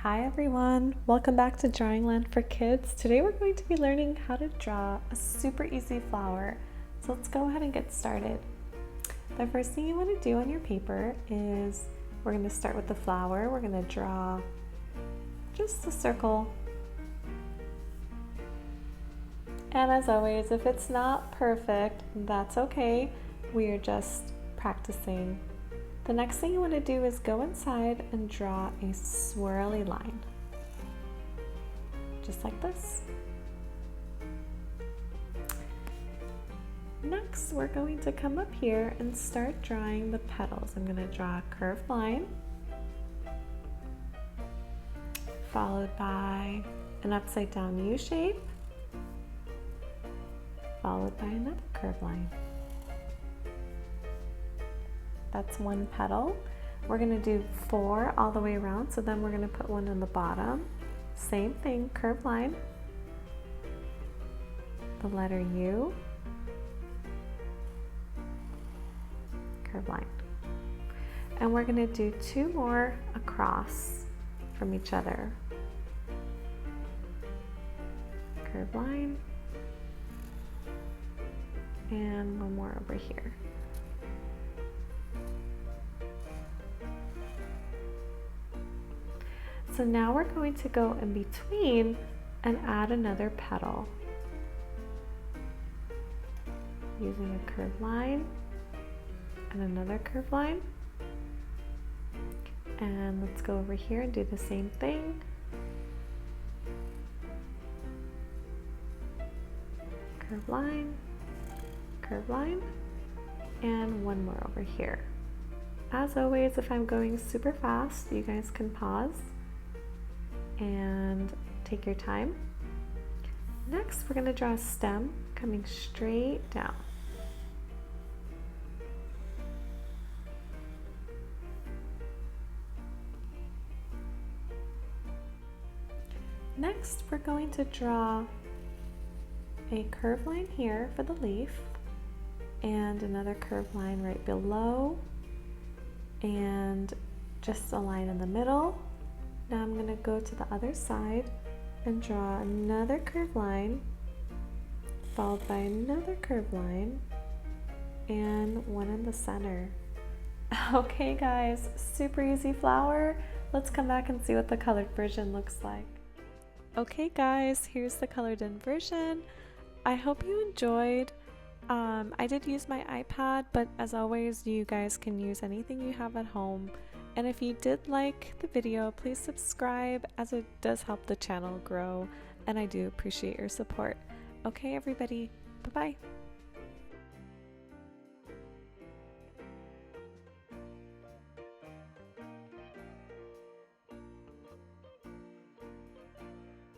Hi everyone, welcome back to Drawing Land for Kids. Today we're going to be learning how to draw a super easy flower. So let's go ahead and get started. The first thing you want to do on your paper is we're going to start with the flower. We're going to draw just a circle. And as always, if it's not perfect, that's okay. We are just practicing. The next thing you want to do is go inside and draw a swirly line, just like this. Next, we're going to come up here and start drawing the petals. I'm going to draw a curved line, followed by an upside down U shape, followed by another curved line. That's one petal. We're going to do 4 all the way around, so then we're going to put one on the bottom. Same thing, curved line, the letter U, curved line. And we're going to do 2 more across from each other. Curved line, and one more over here. So now we're going to go in between and add another petal using a curved line and another curved line. And let's go over here and do the same thing. Curved line, and one more over here. As always, if I'm going super fast, you guys can pause and take your time. Next, we're going to draw a stem coming straight down. Next, we're going to draw a curved line here for the leaf and another curved line right below and just a line in the middle. Now I'm going to go to the other side and draw another curved line, followed by another curved line, and one in the center. Okay guys, super easy flower. Let's come back and see what the colored version looks like. Okay guys, here's the colored in version. I hope you enjoyed. I did use my iPad, but as always, you guys can use anything you have at home. And if you did like the video, please subscribe, as it does help the channel grow, and I do appreciate your support. Okay everybody, bye-bye.